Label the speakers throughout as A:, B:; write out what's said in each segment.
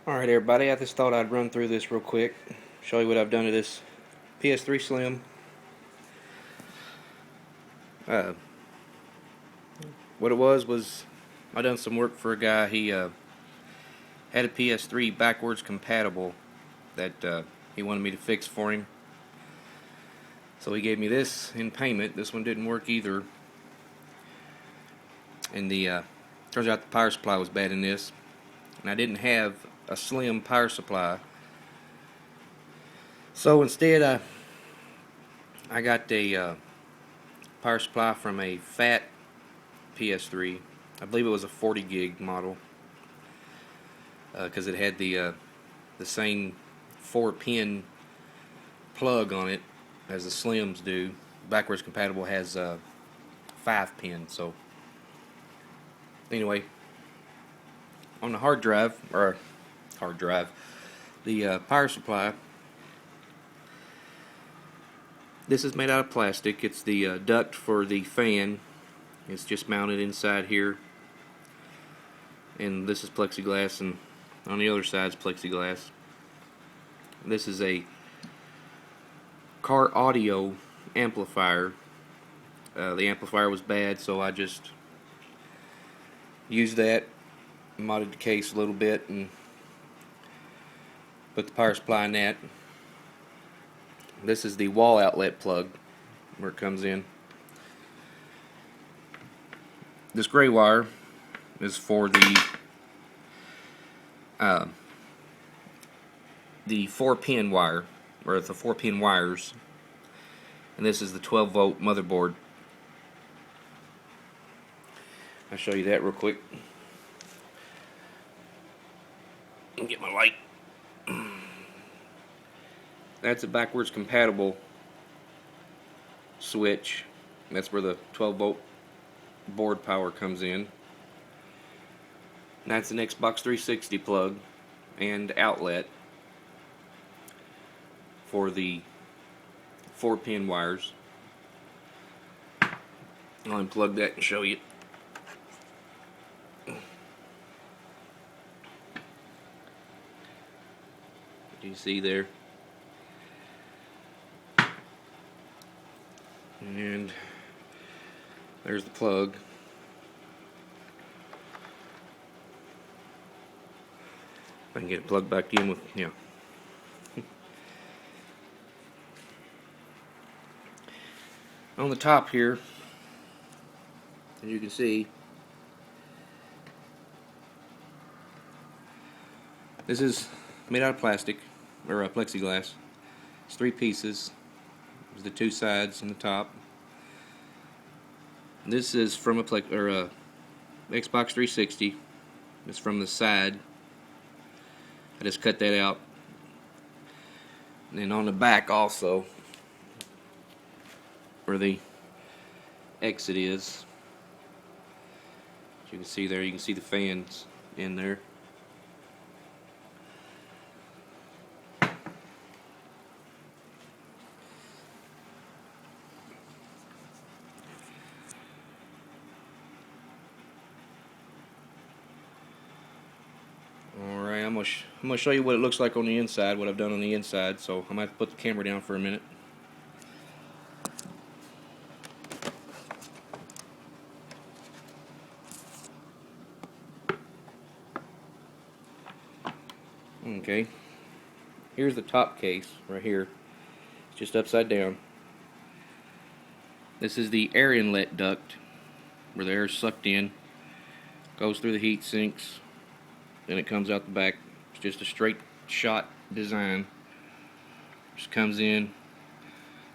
A: Alright everybody, I just thought I'd run through this real quick, show you what I've done to this PS3 Slim. What it was I done some work for a guy. He had a PS3 backwards compatible that he wanted me to fix for him. So he gave me this in payment. This one didn't work either. And turns out the power supply was bad in this. And I didn't have a slim power supply. So instead I got a power supply from a fat PS3. I believe it was a 40 gig model, because it had the same 4-pin plug on it as the Slims do. Backwards compatible has 5 pin. So anyway, on the the power supply, this is made out of plastic. It's the duct for the fan. It's just mounted inside here, and this is plexiglass, and on the other side is plexiglass. This is a car audio amplifier. The amplifier was bad, so I just used that, modded the case a little bit, and put the power supply in that. This is the wall outlet plug where it comes in. This gray wire is for the 4-pin wire, or the 4-pin wires, and this is the 12-volt motherboard. I'll show you that real quick. Get my light. That's a backwards compatible switch. That's where the 12-volt board power comes in. And that's an Xbox 360 plug and outlet for the 4-pin wires. I'll unplug that and show you. Do you see there? And there's the plug. I can get it plugged back in with, yeah. On the top here, as you can see, this is made out of plastic, or plexiglass. It's 3 pieces. There's the 2 sides and the top. This is from a Xbox 360. It's from the side. I just cut that out. And then on the back also, where the exit is, as you can see there, you can see the fans in there. Alright, I'm gonna show you what it looks like on the inside, what I've done on the inside, so I'm gonna have to put the camera down for a minute. Okay, here's the top case right here. It's just upside down. This is the air inlet duct where the air is sucked in, goes through the heat sinks, then it comes out the back. It's just a straight shot design. Just comes in,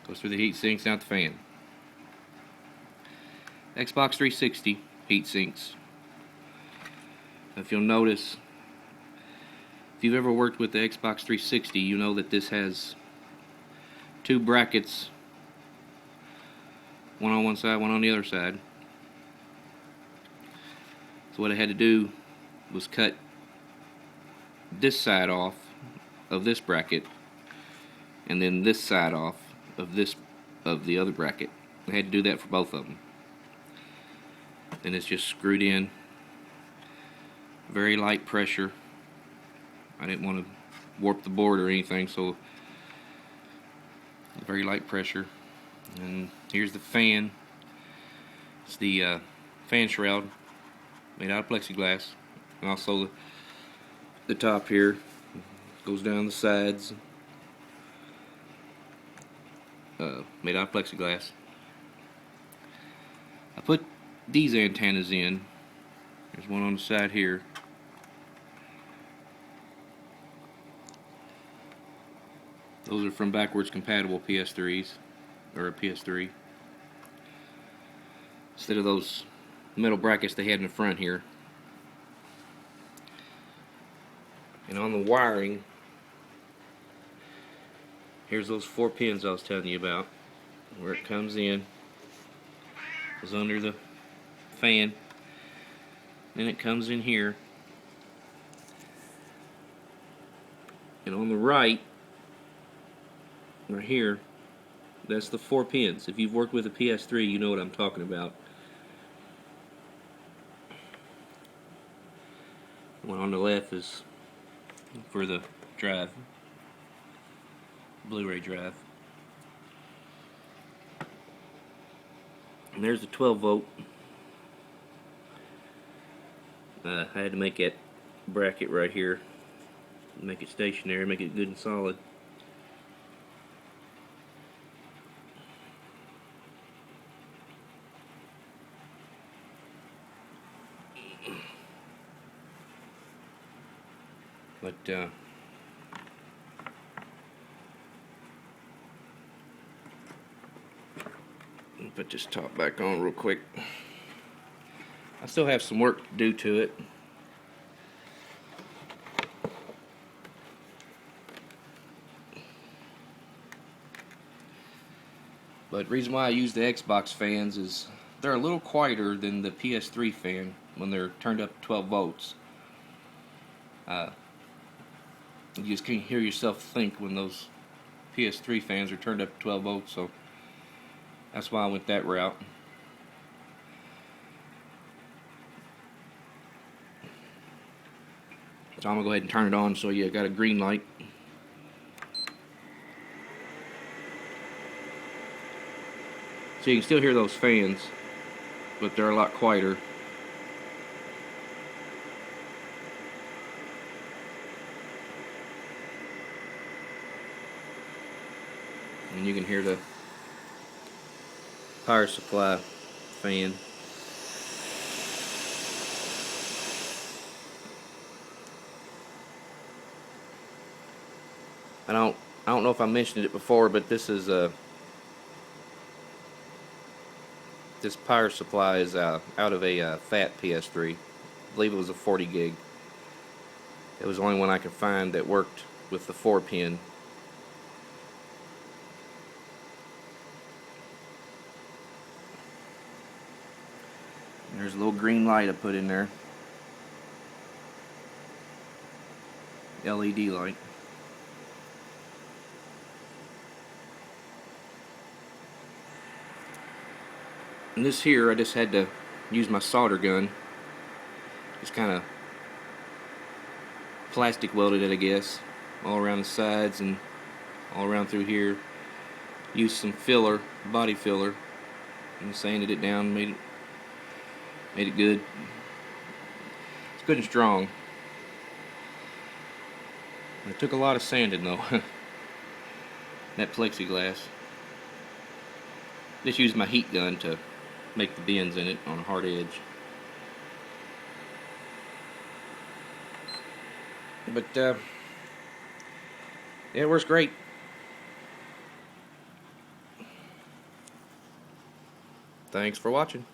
A: goes through the heat sinks, out the fan. Xbox 360 heat sinks. If you'll notice, if you've ever worked with the Xbox 360, you know that this has 2 brackets, one on one side, one on the other side. So what I had to do was cut this side off of this bracket, and then this side off of the other bracket. I had to do that for both of them. Then it's just screwed in, very light pressure, I didn't want to warp the board or anything, so very light pressure. And here's the fan. It's the fan shroud made out of plexiglass, and also the top here goes down the sides, made out of plexiglass. I put these antennas in. There's one on the side here. Those are from backwards compatible PS3s, or a PS3. Instead of those metal brackets they had in the front here. And on the wiring, here's those 4 pins I was telling you about, where it comes in, goes under the fan, then it comes in here, and on the right here, that's the 4 pins. If you've worked with a PS3, you know what I'm talking about. The one on the left is for the drive, Blu-ray drive. And there's the 12 volt. I had to make that bracket right here, make it stationary, make it good and solid. But put this top back on real quick. I still have some work to do to it. But the reason why I use the Xbox fans is they're a little quieter than the PS3 fan when they're turned up to 12 volts. You just can't hear yourself think when those PS3 fans are turned up to 12 volts, so that's why I went that route. So I'm going to go ahead and turn it on so you got a green light. So you can still hear those fans, but they're a lot quieter. And you can hear the power supply fan. I don't know if I mentioned it before, but this is this power supply is out of a fat PS3. I believe it was a 40 gig. It was the only one I could find that worked with the 4 pin. There's a little green light I put in there. LED light. And this here, I just had to use my solder gun. Just kind of plastic welded it, I guess, all around the sides and all around through here. Used some filler, body filler, and sanded it down, made it good. It's good and strong. It took a lot of sanding though. That plexiglass. Just used my heat gun to make the bends in it on a hard edge. But yeah, it works great. Thanks for watching.